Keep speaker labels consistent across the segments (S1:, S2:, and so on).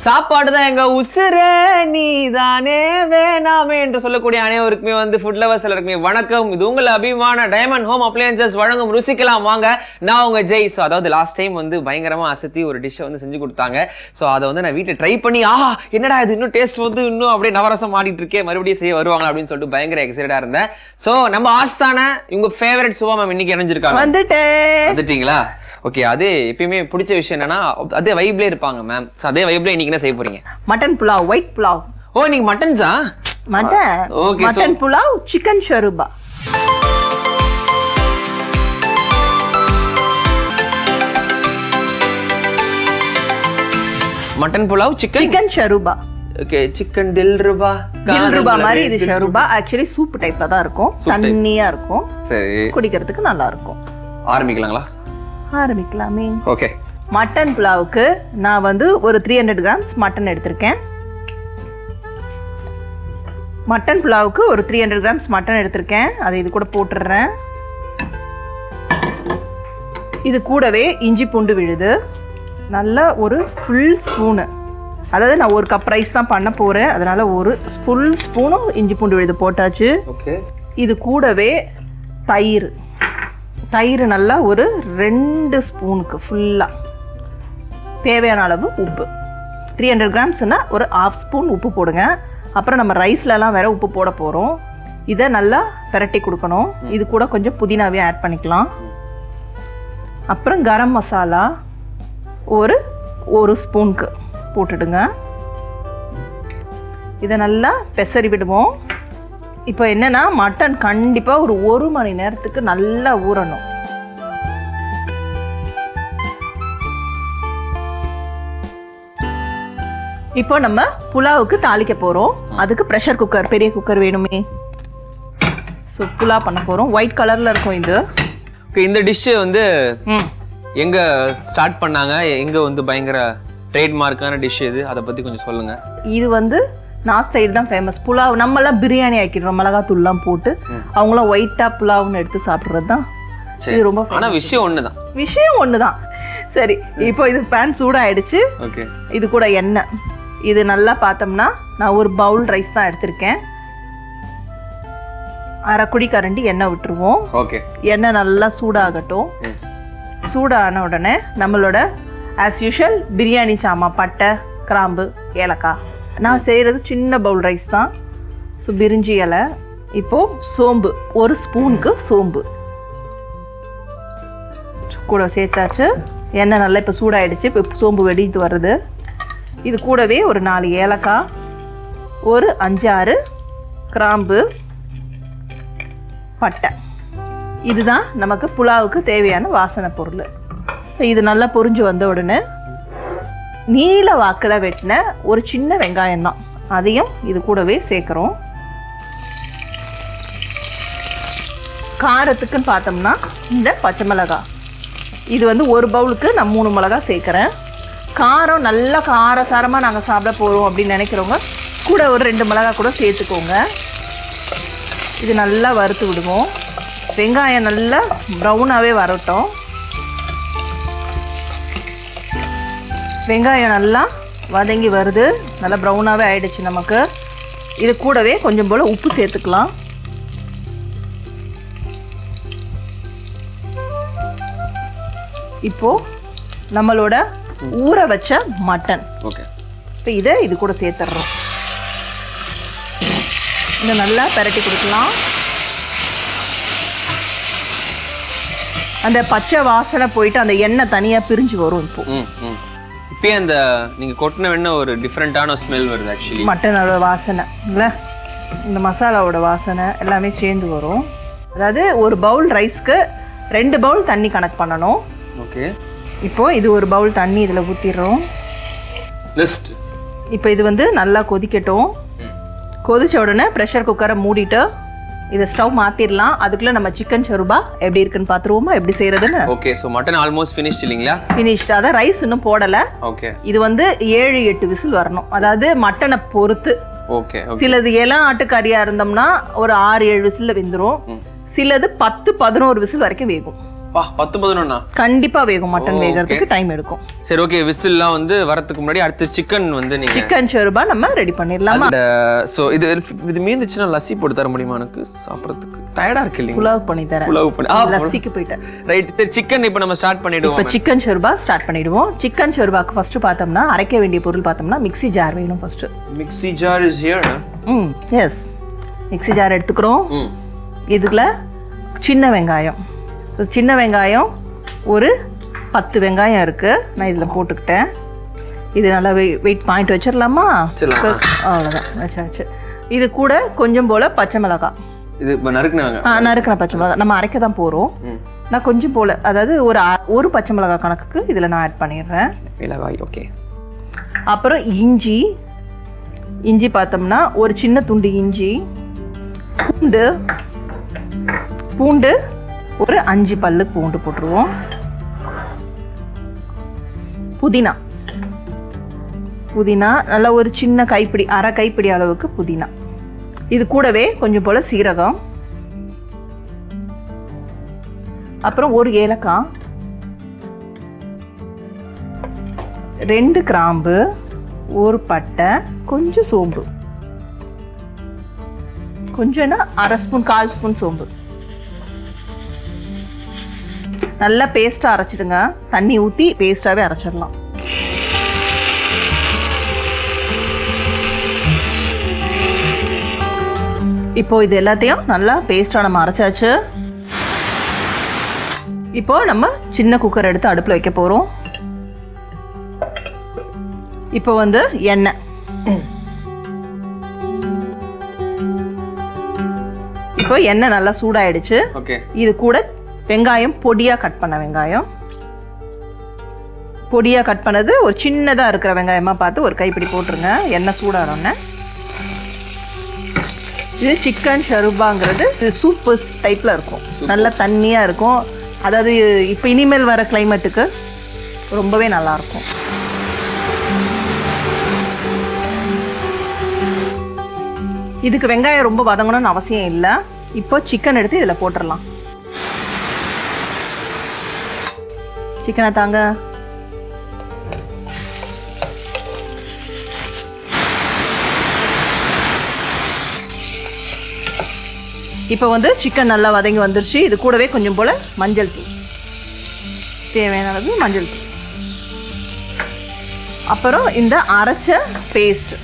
S1: சாப்பாடு தான் எங்க உசுரே நீதானே வேணாமே என்று சொல்லக்கூடிய அனைவருக்குமே வந்து ஃபுட் லவர்ஸ் எல்லாருக்குமே வணக்கம். இது உங்கள் அபிமான டைமண்ட் ஹோம் அப்ளையன்சஸ் வழங்கும் ருசிக்கலாம் வாங்க. நான் உங்க ஜெய். ஸோ அதாவது லாஸ்ட் டைம் வந்து பயங்கரமா அசத்தி ஒரு டிஷ்ஷை வந்து செஞ்சு கொடுத்தாங்க. ஸோ அதை வந்து நான் வீட்டில் ட்ரை பண்ணி என்னடா இது இன்னும் டேஸ்ட் வந்து இன்னும் அப்படியே நவரசம் ஆடிட்டு இருக்கேன், மறுபடியும் செய்ய வருவாங்க அப்படின்னு சொல்லிட்டு பயங்கர எக்ஸைட்டடா இருந்தேன். ஸோ நம்ம ஆஸ்தான உங்க ஃபேவரட் சுவா மேம் இன்னைக்கு இணைஞ்சிருக்காங்க. வந்துட்டீங்களா? ஓகே. அது எப்பயுமே பிடிச்ச விஷயம் என்னன்னா அதே வைப்ல இருப்பாங்க மேம். ஸோ அதே வைப்ல இன்னைக்கு என்ன செய்ய போறீங்க?
S2: Mutton pulao, white pulao.
S1: ஓ நீங்க மட்டன்ஸா?
S2: Mutton pulao, chicken shorba.
S1: Mutton pulao, chicken
S2: shorba.
S1: Okay. Chicken தில்ருபா
S2: மாதிரி இது ஷருபா. ஆக்சுவலி சூப் டைப்ல தான் இருக்கும், தண்ணியா இருக்கும்.
S1: சரி,
S2: குடிக்கிறதுக்கு நல்லா இருக்கும்.
S1: ஆரம்பிக்கலாங்களா?
S2: ஆரம்பிக்கலாமே.
S1: ஓகே.
S2: மட்டன் புலாவுக்கு நான் வந்து ஒரு 300 கிராம்ஸ் மட்டன் எடுத்திருக்கேன். மட்டன் புலாவுக்கு ஒரு 300 கிராம்ஸ் மட்டன் எடுத்திருக்கேன். அதை இது கூட போட்டுடுறேன். இது கூடவே இஞ்சி பூண்டு விழுது நல்ல ஒரு ஃபுல் ஸ்பூனு. அதாவது நான் ஒரு கப் ரைஸ் தான் பண்ண போகிறேன், அதனால் ஒரு ஃபுல் ஸ்பூனும் இஞ்சி பூண்டு விழுது போட்டாச்சு.
S1: ஓகே. இது
S2: கூடவே தயிர் நல்லா ஒரு 2 ஸ்பூனுக்கு ஃபுல்லாக தேவையான அளவு உப்பு. 300 கிராம்ஸ்னால் ஒரு 1/2 ஸ்பூன் உப்பு போடுங்க. அப்புறம் நம்ம ரைஸ்லலாம் வேறு உப்பு போட போகிறோம். இதை நல்லா பிரட்டி கொடுக்கணும். இது கூட கொஞ்சம் புதினாவே ஆட் பண்ணிக்கலாம். அப்புறம் கரம் மசாலா ஒரு ஸ்பூனுக்கு போட்டுடுங்க. இதை நல்லா பெசரி விடுவோம். இப்போ என்னன்னா மட்டன் கண்டிப்பாக ஒரு 1 மணி நேரத்துக்கு நல்லா ஊறணும். இப்போ நம்ம புலாவுக்கு தாளிக்க போகிறோம். அதுக்கு ப்ரெஷர் குக்கர், பெரிய குக்கர் வேணுமே. ஸோ புலாவ் பண்ண போகிறோம். ஒயிட் கலரில் இருக்கும் இது.
S1: இந்த டிஷ்ஷு வந்து எங்கே ஸ்டார்ட் பண்ணாங்க, எங்கே வந்து பயங்கர ட்ரேட்மார்க்கான டிஷ் இது, அதை பற்றி கொஞ்சம் சொல்லுங்கள்.
S2: இது வந்து நார்த் சைடு தான் ஃபேமஸ். புலாவ் நம்மளாம் பிரியாணி ஆக்கிடுறோம் மிளகாத்தூள்லாம் போட்டு, அவங்களாம் ஒயிட்டாக புலாவ்னு எடுத்து சாப்பிட்றது தான் இது ரொம்ப.
S1: ஆனால் விஷயம் ஒன்று தான். சரி, இப்போ இது பேன் சூடாகிடுச்சு. ஓகே. இது
S2: கூட எண்ணெய். இது நல்லா பார்த்தோம்னா நான் ஒரு பவுல் ரைஸ் தான் எடுத்திருக்கேன். 1/2 குழிக்கரண்டி எண்ணெய் விட்டுருவோம்.
S1: ஓகே.
S2: எண்ணெய் நல்லா சூடாகட்டும். சூடான உடனே நம்மளோட ஆஸ் யூஷுவல் பிரியாணி சாமான், பட்டை, கிராம்பு, ஏலக்காய். நான் செய்கிறது சின்ன பவுல் ரைஸ் தான். ஸோ பிரிஞ்சி இலை. இப்போது சோம்பு, 1 ஸ்பூனுக்கு சோம்பு கூட சேர்த்தாச்சு. எண்ணெய் நல்லா இப்போ சூடாகிடுச்சு. இப்போ சோம்பு வெடித்து வருது. இது கூடவே ஒரு 4 ஏலக்காய், ஒரு 5-6 கிராம்பு, பட்டை. இதுதான் நமக்கு புலாவுக்கு தேவையான வாசனை பொருள். இது நல்லா பொரிஞ்சு வந்த உடனே நீல வாக்கில் வெட்டின ஒரு சின்ன வெங்காயம் தான், அதையும் இது கூடவே சேர்க்குறோம். காரத்துக்குன்னு பார்த்தோம்னா இந்த பச்சை மிளகாய், இது வந்து ஒரு பவுலுக்கு நான் 3 மிளகாய் சேர்க்குறேன். காரம் நல்லா காரசாரமாக நாங்கள் சாப்பிட போகிறோம் அப்படின்னு நினைக்கிறவங்க கூட ஒரு 2 மிளகாய் கூட சேர்த்துக்கோங்க. இது நல்லா வறுத்து விடுவோம். வெங்காயம் நல்லா ப்ரௌனாகவே வரட்டும். வெங்காயம் நல்லா வதங்கி வருது, நல்லா ப்ரௌனாகவே ஆயிடுச்சு நமக்கு. இது கூடவே கொஞ்சம் போல் உப்பு சேர்த்துக்கலாம். இப்போது நம்மளோட ஊற வச்ச மட்டன்.
S1: ஓகே.
S2: இப்போ இதை இது கூட சேர்த்துட்றோம். இதை நல்லா பிரட்டி கொடுக்கலாம். அந்த பச்சை வாசனை போயிட்டு அந்த எண்ணெய் தனியாக பிரிஞ்சு வரும்.
S1: இப்போ அந்த நீங்கள் கொட்டின வெண்ணெய் ஒரு டிஃப்ரெண்ட்டான ஸ்மெல் வருது. ஆக்சுவலி
S2: மட்டனோட வாசனை இல்லை, இந்த மசாலாவோட வாசனை எல்லாமே சேர்ந்து வரும். அதாவது ஒரு பவுல் ரைஸ்க்கு 2 பவுல் தண்ணி கணக்கு பண்ணணும்.
S1: ஓகே.
S2: இப்போது இது ஒரு பவுல் தண்ணி இதில் ஊற்றிடுறோம். இப்போ இது வந்து நல்லா கொதிக்கட்டும். கொதிச்ச உடனே ப்ரெஷர் குக்கரை மூடிட்டு இதை ஸ்டவ் மாற்றிடலாம். அதுக்குள்ளே நம்ம சிக்கன் ஷருபா எப்படி இருக்குன்னு பார்த்துருவோமா, எப்படி செய்கிறதுன்னு.
S1: Okay. So mutton almost finished இல்லைங்களா?
S2: ஃபினிஷ்ட். அதான் ரைஸ் இன்னும் போடலை.
S1: ஓகே.
S2: இது வந்து 7-8 விசில் வரணும். அதாவது மட்டனை பொறுத்து.
S1: ஓகே.
S2: சிலது எல்லாம் ஆட்டுக்கறியாக இருந்தோம்னா ஒரு 6-7 விசிலில் வெந்துடும். சிலது 10-11 விசில் வரைக்கும் வேகும்.
S1: 10-11
S2: கண்டிப்பா வேகும். மட்டன் வேகிறதுக்கு டைம் எடுக்கும்.
S1: சரி ஓகே, விசில்லாம் வந்து வரதுக்கு முன்னாடி அடுத்து சிக்கன் வந்து நீங்க
S2: சிக்கன் ஷோர்பா நம்ம ரெடி பண்ணிடலாமா?
S1: சோ இது மீந்துச்சுன்னா லஸ்ஸி போட்டு தர முடியுமா எனக்கு சாப்பிடுறதுக்கு? டயர்டா இருக்கு இல்லையா?
S2: புலாவ் பண்ணி தரேன்.
S1: புலாவ் பண்ணி
S2: லஸ்ஸிக்கு போயிட்டேன்.
S1: ரைட். சரி சிக்கன் இப்போ நம்ம ஸ்டார்ட் பண்ணிடுவோம்.
S2: இப்போ சிக்கன் ஷோர்பா ஸ்டார்ட் பண்ணிடுவோம். சிக்கன் ஷோர்பாக்கு ஃபர்ஸ்ட் பார்த்தோம்னா அரைக்க வேண்டிய பொருள் பார்த்தோம்னா மிக்ஸி ஜார் வேணும் first.
S1: Mixie jar is here.
S2: Yes, mixie jar எடுத்துக்கிறோம். இதுல சின்ன வெங்காயம் ஒரு 10 வெங்காயம் இருக்கு. நான் இதில் போட்டுக்கிட்டேன். இது நல்லா வெயிட் பாயிண்ட் வச்சிடலாமா? அவ்வளோதான், வச்சாச்சு. இது கூட கொஞ்சம் போல பச்சை மிளகாய்.
S1: இது
S2: நறுக்கின பச்சை மிளகாய் நம்ம அரைக்க தான் போகிறோம். நான் கொஞ்சம் போல, அதாவது ஒரு பச்சை மிளகாய் கணக்குக்கு இதில் நான் ஆட் பண்ணிடுறேன்.
S1: மிளகாய் ஓகே.
S2: அப்புறம் இஞ்சி பார்த்தோம்னா ஒரு சின்ன துண்டு இஞ்சி. பூண்டு ஒரு 5 பல்லு பூண்டு போட்டுருவோம். புதினா நல்லா ஒரு சின்ன கைப்பிடி, அரை கைப்பிடி அளவுக்கு புதினா. இது கூடவே கொஞ்சம் போல சீரகம், அப்புறம் ஒரு ஏலக்காய், 2 கிராம்பு, ஒரு பட்டை, கொஞ்சம் சோம்பு, கொஞ்சம்னா அரை ஸ்பூன் 1/4 ஸ்பூன் சோம்பு. நல்லா பேஸ்டா அரைச்சிடுங்க. தண்ணி ஊற்றி பேஸ்டாவே அரைச்சிடலாம். இப்போ இது எல்லாத்தையும் நல்லா பேஸ்டா நம்ம அரைச்சாச்சு. இப்போ நம்ம சின்ன குக்கர் எடுத்து அடுப்பில் வைக்க போறோம். இப்போ வந்து எண்ணெய். இப்போ எண்ணெய் நல்லா சூடாயிடுச்சு. இது கூட வெங்காயம், பொடியா கட் பண்ண வெங்காயம், பொடியா கட் பண்ணது ஒரு சின்னதா இருக்கிற வெங்காயமா பார்த்து ஒரு கைப்பிடி போட்டுருங்க. எண்ணெய் சூடானோடனே இது சிக்கன் ஷர்பாங்கிறது இது சூப்பு டைப்ல இருக்கும். நல்லா தண்ணியா இருக்கும். அதாவது இப்போ இனிமேல் வர கிளைமேட்டுக்கு ரொம்பவே நல்லா இருக்கும். இதுக்கு வெங்காயம் ரொம்ப வதங்கணும்னு அவசியம் இல்லை. இப்போ சிக்கன் எடுத்து இதில் போட்டுடலாம். சிக்கனை தாங்க. இப்போ வந்து சிக்கன் நல்லா வதங்கி வந்துருச்சு. இது கூடவே கொஞ்சம் போல மஞ்சள் தூள், தேவையான அளவு மஞ்சள் தூள், அப்புறம் இந்த அரைச்ச பேஸ்ட்.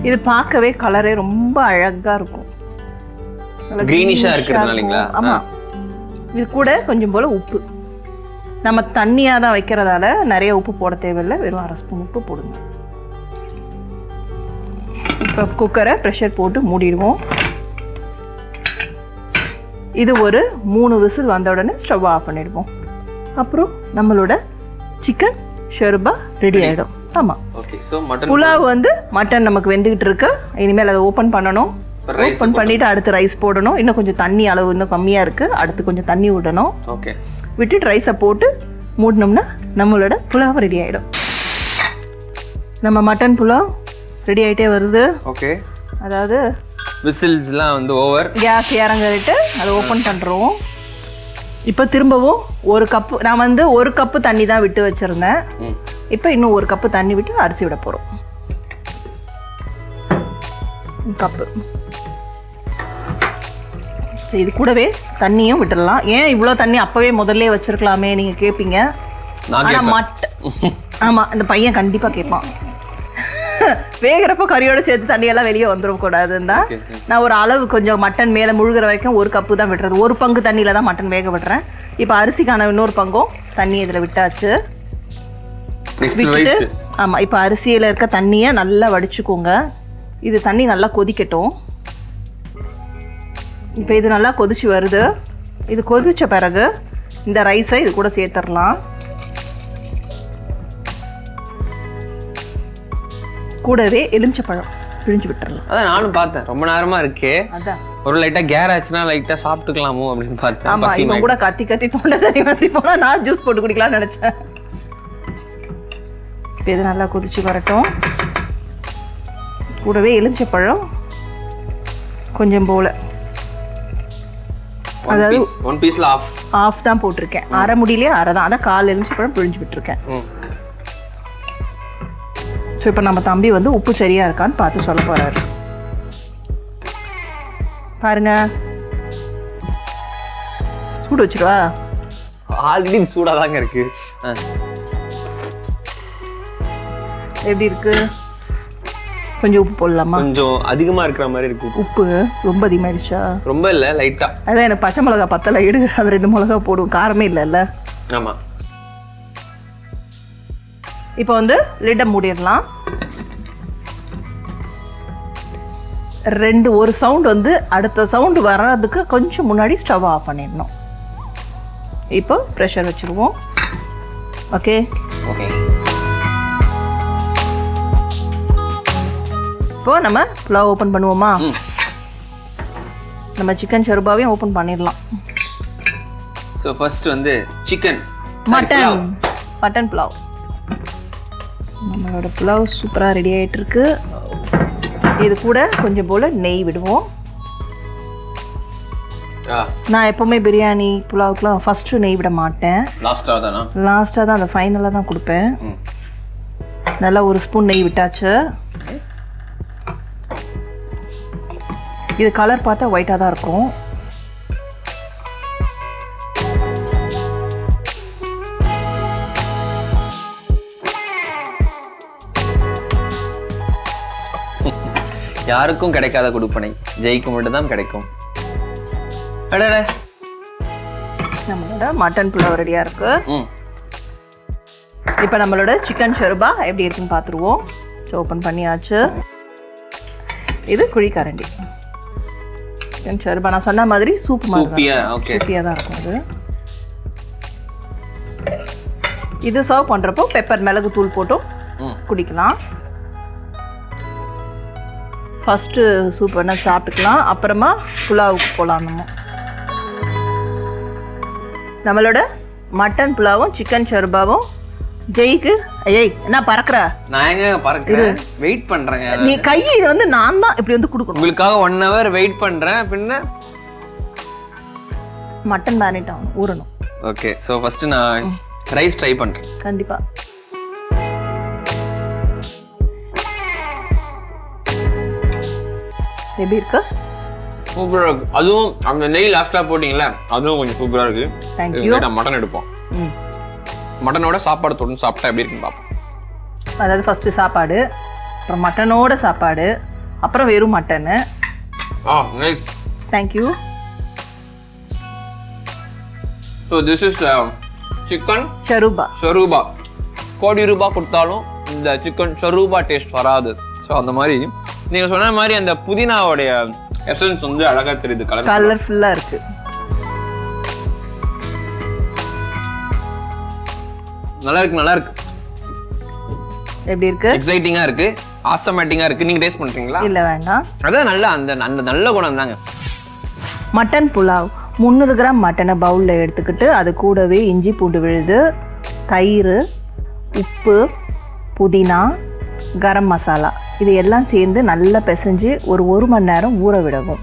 S2: இது பார்க்கவே கலரே ரொம்ப அழகா இருக்கும்.
S1: கிரீனிஷா இருக்குதுங்களா?
S2: ஆமா. இது கூட கொஞ்சம் போல உப்பு. நம்ம தண்ணியா தான் வைக்கிறதால நிறைய உப்பு போட தேவையில்லை. வெறும் 1/2 ஸ்பூன் உப்பு போடுங்க. இப்போ குக்கரை ப்ரெஷர் போட்டு மூடிடுவோம். இது ஒரு 3 விசில் வந்த உடனே ஸ்டவ் ஆஃப் பண்ணிடுவோம். அப்புறம் நம்மளோட சிக்கன் ஷர்பா ரெடி ஆயிடும். ஆமா.
S1: ஓகே. சோ மட்டன்
S2: புலாவ் வந்து மட்டன் நமக்கு வெந்துகிட்டு இருக்கு. இனிமேல் அதை ஓபன் பண்ணணும். ஓபன் பண்ணிட்டு அடுத்து ரைஸ் போடணும். இன்னும் கொஞ்சம் தண்ணி அளவு இன்னும் கம்மியா இருக்கு. அடுத்து கொஞ்சம் தண்ணி விடணும்.
S1: ஓகே.
S2: விட்டுட்டு ரைஸை போட்டு மூடினோம்னா நம்மளோட புலாவ் ரெடி ஆயிடும். நம்ம மட்டன் புலாவ் ரெடி ஆயிட்டே வருது.
S1: ஓகே.
S2: அதாவது
S1: விசில்ஸ்லாம் வந்து ஓவர்.
S2: கேஸ் இறங்கிட்டு அதை ஓபன் பண்றோம். இப்போ திரும்பவும் ஒரு கப்பு, நான் வந்து 1 கப்பு தண்ணி தான் விட்டு வச்சிருந்தேன். இப்போ இன்னும் 1 கப்பு தண்ணி விட்டு அரிசி விட போறோம். கப்பு. சரி, இது தண்ணியும் விட்டுடலாம். ஏன் இவ்வளோ தண்ணி அப்பவே முதல்ல வச்சிருக்கலாமே நீங்க கேட்பீங்க. ஆமா, இந்த பையன் கண்டிப்பா கேட்பான். வேகிறப்போ கறியோட சேர்த்து தண்ணியெல்லாம் வெளியே வந்துடக்கூடாதுன்னா நான் ஒரு அளவு கொஞ்சம் மட்டன் மேலே முழுகிற வரைக்கும் 1 கப்பு தான் விட்டுறது. 1 பங்கு தண்ணியில தான் மட்டன் வேக விட்டுறேன். இப்போ அரிசிக்கான இன்னொரு பங்கும் தண்ணி இதில் விட்டாச்சு. விட்டுட்டு ஆமாம், இப்போ அரிசியில் இருக்க தண்ணியை நல்லா வடிச்சுக்கோங்க. இது தண்ணி நல்லா கொதிக்கட்டும். இப்போ இது நல்லா கொதிச்சு வருது. இது கொதிச்ச பிறகு இந்த ரைஸை இது கூட சேர்த்துடலாம். கூடவே எலுமிச்சப்பழம் பிழிஞ்சு விட்டுறலாம்.
S1: அதான் நானும் பார்த்தேன், ரொம்ப நேரமா இருக்கே,
S2: அதான்
S1: ஒரு லைட்டா கேர் ஆச்சுன்னா லைட்டா சாப்பிட்டுக்கலாமோ அப்படின்னு பார்த்தேன்.
S2: ஆமா, இவன் கூட கத்தி தொண்டை தண்ணி வந்து போனா நான் ஜூஸ் போட்டு குடிக்கலாம்னு நினைச்சேன். இது நல்லா கொதிச்சு வரட்டும். கூடவே எலுமிச்சைப்பழம் கொஞ்சம் போல, அதாவது
S1: ஒன் பீஸ்ல ஆஃப்
S2: தான் போட்டிருக்கேன். அரை முடியிலே அரை தான், அதான் 1/4 எலுமிச்சைப்பழம் பிழிஞ்சு விட்டுருக்கேன். ஸோ இப்போ நம்ம தம்பி வந்து உப்பு சரியா இருக்கான்னு பார்த்து சொல்ல போறாரு. பாருங்க, சூடு வச்சிருவா.
S1: ஆல்ரெடி சூடா தாங்க இருக்கு.
S2: எப்படி இருக்கு? கொஞ்சம் உப்பு போடலாமா?
S1: கொஞ்சம் அதிகமா இருக்கிற மாதிரி இருக்கு.
S2: உப்பு ரொம்ப அதிகமாயிடுச்சா?
S1: ரொம்ப இல்ல, லைட்டா.
S2: அதான் எனக்கு பச்சை மிளகா பத்தல, எடுங்க அது 2 மிளகா போடுவோம், காரமே இல்லைல்ல.
S1: ஆமா.
S2: இப்போ வந்து லிட்டை மூடிடலாம். ஒரு சவுண்ட் வந்து அடுத்த சவுண்டு வர்றதுக்கு கொஞ்சம் முன்னாடி ஸ்டவ் ஆஃப் பண்ணிடணும். இப்போ ப்ரெஷர் வச்சுருவோம். Okay
S1: okay.
S2: இப்போ நம்ம புலாவ் ஓப்பன் பண்ணுவோமா? நம்ம சிக்கன் ஷர்பாவையும் ஓப்பன் பண்ணிடலாம்.
S1: ஸோ ஃபர்ஸ்ட் வந்து சிக்கன்
S2: மட்டன் புலாவ். நம்மளோட புலாவ் சூப்பராக ரெடி ஆகிட்டு இருக்கு. இது கூட கொஞ்சம் போல் நெய் விடுவோம். நான் எப்போவுமே பிரியாணி புலாவுக்குலாம் ஃபஸ்ட்டு நெய் விட மாட்டேன், லாஸ்ட்டாக தான், அந்த ஃபைனலாக தான் கொடுப்பேன். நல்லா 1 ஸ்பூன் நெய் விட்டாச்சு. இது கலர் பார்த்தா ஒயிட்டாக தான் இருக்கும்.
S1: யாருக்கும் கிடைக்காத கொடுப்பனை ஜெய்க்கு மட்டும் தான் கிடைக்கும்.
S2: நம்மளோட மட்டன் புலாவ் ரெடியா இருக்கு. இப்போ நம்மளோட சிக்கன் ஷர்பா எப்படி இருக்குன்னு பார்த்துருவோம். ஓப்பன் பண்ணியாச்சு. இது குழிக்கரண்டி சிக்கன் ஷர்பா. நான் சொன்ன மாதிரி சூப்பியா தான் இருக்கும். இது சர்வ் பண்றப்போ பெப்பர் மிளகு தூள் போட்டும் குடிக்கலாம். ஃபஸ்ட்டு சூப் வேணால் சாப்பிட்டுக்கலாம், அப்புறமா புலாவுக்கு போகலாம். நம்மளோட மட்டன் புலாவும் சிக்கன் ஷர்பாவும் ஜெய்க்கு. ஐய் என்ன பறக்குற?
S1: நான் எங்க பறக்குறேன், வெயிட் பண்றேங்க.
S2: நீ கையை வந்து நான் தான் இப்படி வந்து கொடுக்கணும்.
S1: உங்களுக்காக 1 hour வெயிட் பண்றேன். பின்ன
S2: மட்டன் மேரினேட் ஆகணும், ஊறணும்.
S1: ஓகே, ஸோ ஃபர்ஸ்ட் நான் ரைஸ் ட்ரை பண்றேன்.
S2: கண்டிப்பா. எப்படி இருக்கு?
S1: சூப்பரா இருக்கு. அதுவும் அந்த நெய் லாஸ்டா போட்டீங்களா, அதுவும் கொஞ்சம் சூப்பரா இருக்கு.
S2: Thank you.
S1: மட்டன் எடுப்போம். மட்டனோட சாப்பாடு தொட்டு சாப்பிட்டா எப்படி இருக்குன்னு பார்ப்போம்.
S2: அதாவது ஃபர்ஸ்ட் சாப்பாடு, அப்புறம் மட்டனோட சாப்பாடு, அப்புறம் வெறும் மட்டனு.
S1: Nice.
S2: Thank you.
S1: So this is chicken shorba. கோடி ரூபாய் கொடுத்தாலும் இந்த சிக்கன் ஷரூபா டேஸ்ட் வராது. ஸோ அந்த மாதிரி நீங்க சொன்ன மாதிரி அந்த புதினாவுடைய எசன்ஸ் வந்து அழகா தெரியுது,
S2: கலர்ஃபுல்லா இருக்கு.
S1: நல்லா இருக்கு.
S2: எப்படி இருக்கு?
S1: எக்ஸைட்டிங்கா இருக்கு, ஆசமேட்டிங்கா இருக்கு. நீங்க டேஸ்ட் பண்றீங்களா?
S2: இல்ல வேண்டாம்.
S1: அதான் நல்ல அந்த நல்ல குணம் தாங்க.
S2: மட்டன் புலாவ் 300 கிராம் மட்டனை பவுல்ல எடுத்துக்கிட்டு அது கூடவே இஞ்சி பூண்டு விழுது, தயிர், உப்பு, புதினா, கரம் மசாலா இது எல்லாம் சேர்ந்து நல்லா பிசைஞ்சு ஒரு 1 மணி நேரம் ஊற விடவும்.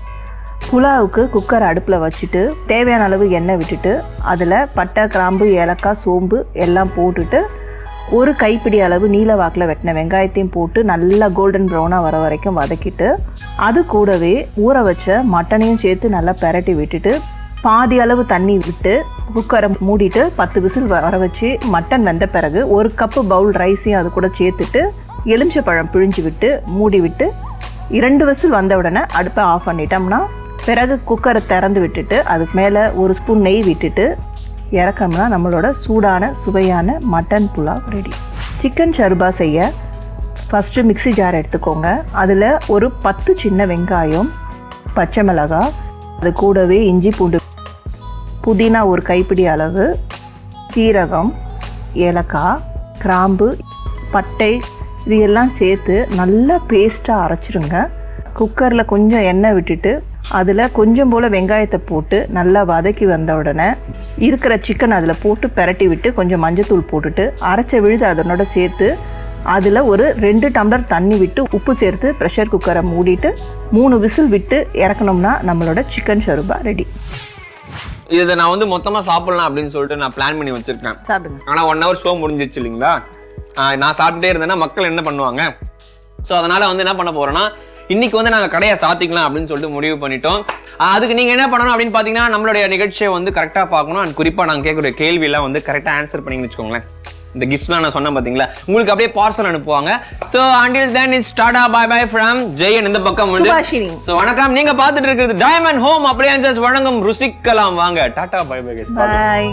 S2: புலாவுக்கு குக்கர் அடுப்பில் வச்சுட்டு தேவையான அளவு எண்ணெய் விட்டுட்டு அதில் பட்டை, கிராம்பு, ஏலக்காய், சோம்பு எல்லாம் போட்டுட்டு 1 கைப்பிடி அளவு நீல வாக்கில் வெட்டின வெங்காயத்தையும் போட்டு நல்லா கோல்டன் ப்ரௌனாக வர வரைக்கும் வதக்கிட்டு அது கூடவே ஊற வச்ச மட்டனையும் சேர்த்து நல்லா பெரட்டி விட்டுட்டு பாதி அளவு தண்ணி விட்டு குக்கரை மூடிட்டு 10 விசில் வர வச்சு மட்டன் வெந்த பிறகு 1 கப்பு பவுல் ரைஸையும் அது கூட சேர்த்துட்டு எலுமிச்சைப்பழம் பிழிஞ்சு விட்டு மூடி விட்டு 2 விசில் வந்த உடனே அடுப்பை ஆஃப் பண்ணிட்டோம்னா பிறகு குக்கரை திறந்து விட்டுட்டு அதுக்கு மேலே 1 ஸ்பூன் நெய் விட்டுட்டு இறக்கம்னா நம்மளோட சூடான சுவையான மட்டன் புலாவ் ரெடி. சிக்கன் ஷர்பா செய்ய ஃபஸ்ட்டு மிக்ஸி ஜார் எடுத்துக்கோங்க. அதில் ஒரு 10 சின்ன வெங்காயம், பச்சை மிளகாய், அது கூடவே இஞ்சி பூண்டு, புதினா 1 கைப்பிடி அளவு, சீரகம், ஏலக்காய், கிராம்பு, பட்டை, இது எல்லாம் சேர்த்து நல்லா பேஸ்ட்டாக அரைச்சிருங்க. குக்கரில் கொஞ்சம் எண்ணெய் விட்டுட்டு அதில் கொஞ்சம் போல் வெங்காயத்தை போட்டு நல்லா வதக்கி வந்த உடனே இருக்கிற சிக்கன் அதில் போட்டு பெரட்டி விட்டு கொஞ்சம் மஞ்சத்தூள் போட்டுட்டு அரைச்ச விழுது அதனோட சேர்த்து அதில் ஒரு 2 டம்ளர் தண்ணி விட்டு உப்பு சேர்த்து ப்ரெஷர் குக்கரை மூடிட்டு 3 விசில் விட்டு இறக்கணும்னா நம்மளோட சிக்கன் ஷர்பா ரெடி.
S1: இதை நான் வந்து மொத்தமாக சாப்பிடலாம் அப்படின்னு சொல்லிட்டு நான் பிளான் பண்ணி வச்சிருக்கேன்.
S2: சாப்பிடுங்க.
S1: ஆனால் 1 hour ஷோ முடிஞ்சிச்சு இல்லைங்களா? நான் சாப்பிட்டே இருந்தேன்னா மக்கள் என்ன பண்ணுவாங்க? ஸோ அதனால் வந்து என்ன பண்ண போகிறோன்னா இன்னைக்கு வந்து நாங்கள் கடையை சாத்திக்கலாம் அப்படின்னு சொல்லிட்டு முடிவு பண்ணிட்டோம். அதுக்கு நீங்கள் என்ன பண்ணணும் அப்படின்னு பார்த்தீங்கன்னா நம்மளுடைய நிகழ்ச்சியை வந்து கரெக்டாக பார்க்கணும். அண்ட் குறிப்பாக நாங்கள் கேட்குற கேள்வியெல்லாம் வந்து கரெக்டாக ஆன்சர் பண்ணிங்கன்னு வச்சுக்கோங்களேன். இந்த கிஃப்ட்ஸ்லாம் நான் சொன்னேன் பார்த்தீங்களா, உங்களுக்கு அப்படியே பார்சல் அனுப்புவாங்க. So until then it's tata bye bye from Jayan. இந்த பக்கம் வந்து ஸோ வணக்கம். நீங்கள் பார்த்துட்டு இருக்கிறது டைமண்ட் ஹோம் அப்ளையன்சஸ் வழங்கும் ருசிக்கலாம் வாங்க. Tata bye bye.
S2: பாய்.